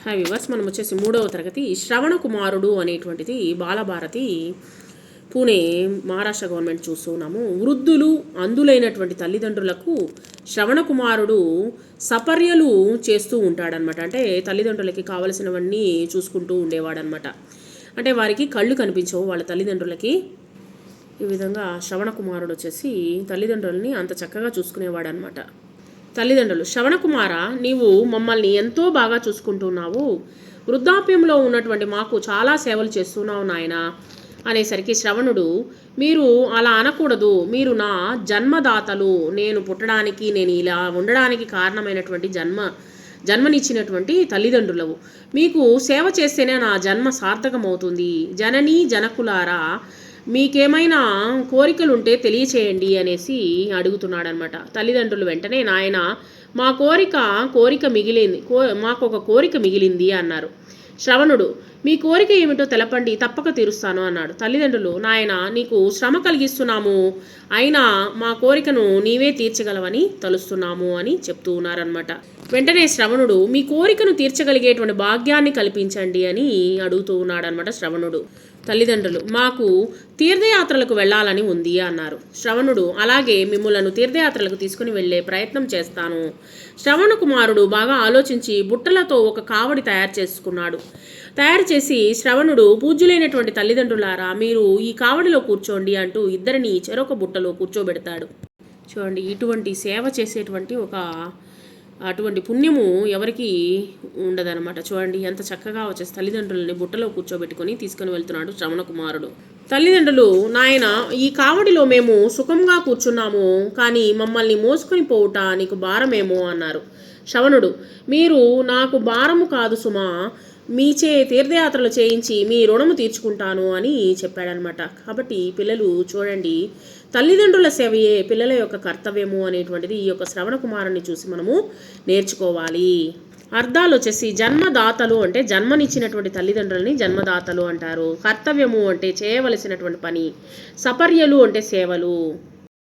Hi viewers, మనం వచ్చేసి 3వ తరగతి శ్రవణ కుమారుడు అనేటువంటిది బాలభారతి పూణే మహారాష్ట్ర గవర్నమెంట్ చూస్తున్నాము. వృద్ధులు అందులైనటువంటి తల్లిదండ్రులకు శ్రవణ కుమారుడు సపర్యలు చేస్తూ ఉంటాడనమాట. అంటే తల్లిదండ్రులకి కావలసినవన్నీ చూసుకుంటూ ఉండేవాడనమాట. అంటే వారికి కళ్ళు కనిపించవు వాళ్ళ తల్లిదండ్రులకి. ఈ విధంగా శ్రవణ కుమారుడు వచ్చేసి తల్లిదండ్రులని అంత చక్కగా చూసుకునేవాడనమాట. తల్లిదండ్రులు: శ్రవణకుమార, నీవు మమ్మల్ని ఎంతో బాగా చూసుకుంటున్నావు. వృద్ధాప్యంలో ఉన్నటువంటి మాకు చాలా సేవలు చేస్తున్నావు నాయన అనేసరికి శ్రవణుడు, మీరు అలా అనకూడదు. మీరు నా జన్మదాతలు. నేను పుట్టడానికి, నేను ఇలా ఉండడానికి కారణమైనటువంటి జన్మనిచ్చినటువంటి తల్లిదండ్రులవు. మీకు సేవ చేస్తేనే నా జన్మ సార్థకమవుతుంది. జననీ జనకులారా, మీకేమైనా కోరికలుంటే తెలియచేయండి అనేసి అడుగుతున్నాడనమాట. తల్లిదండ్రులు వెంటనే, నాయన మా కోరిక మిగిలింది, మాకు ఒక కోరిక మిగిలింది అన్నారు. శ్రవణుడు, మీ కోరిక ఏమిటో తెలపండి, తప్పక తీరుస్తాను అన్నాడు. తల్లిదండ్రులు, నాయన నీకు శ్రమ కలిగిస్తున్నాము, అయినా మా కోరికను నీవే తీర్చగలవని తలుస్తున్నాము అని చెప్తూ ఉన్నారనమాట. వెంటనే శ్రవణుడు, మీ కోరికను తీర్చగలిగేటువంటి భాగ్యాన్ని కల్పించండి అని అడుగుతూ ఉన్నాడనమాట శ్రవణుడు. తల్లిదండ్రులు, మాకు తీర్థయాత్రలకు వెళ్ళాలని ఉంది అన్నారు. శ్రవణుడు, అలాగే మిమ్ములను తీర్థయాత్రలకు తీసుకుని వెళ్ళే ప్రయత్నం చేస్తాను. శ్రవణ కుమారుడు బాగా ఆలోచించి బుట్టలతో ఒక కావడి తయారు చేసి శ్రవణుడు, పూజ్యులైనటువంటి తల్లిదండ్రులారా, మీరు ఈ కావడిలో కూర్చోండి అంటూ ఇద్దరిని చెరొక బుట్టలో కూర్చోబెడతాడు. చూడండి, ఇటువంటి సేవ చేసేటువంటి అటువంటి పుణ్యము ఎవరికి ఉండదనమాట. చూడండి ఎంత చక్కగా వచ్చేసి తల్లిదండ్రులని బుట్టలో కూర్చోబెట్టుకొని తీసుకుని వెళ్తున్నాడు శ్రవణ కుమారుడు. తల్లిదండ్రులు, నాయన ఈ కావడిలో మేము సుఖంగా కూర్చున్నాము, కానీ మమ్మల్ని మోసుకొని పోవుట నీకు భారమేమో అన్నారు. శ్రవణుడు, మీరు నాకు భారము కాదు సుమా, మీచే తీర్థయాత్రలు చేయించి మీ రుణము తీర్చుకుంటాను అని చెప్పాడనమాట. కాబట్టి పిల్లలు చూడండి, తల్లిదండ్రుల సేవయే పిల్లల యొక్క కర్తవ్యము అనేటువంటిది ఈ యొక్క శ్రవణ కుమారుని చూసి మనము నేర్చుకోవాలి. అర్థాలు వచ్చేసి, జన్మదాతలు అంటే జన్మనిచ్చినటువంటి తల్లిదండ్రులని జన్మదాతలు అంటారు. కర్తవ్యము అంటే చేయవలసినటువంటి పని. సపర్యలు అంటే సేవలు.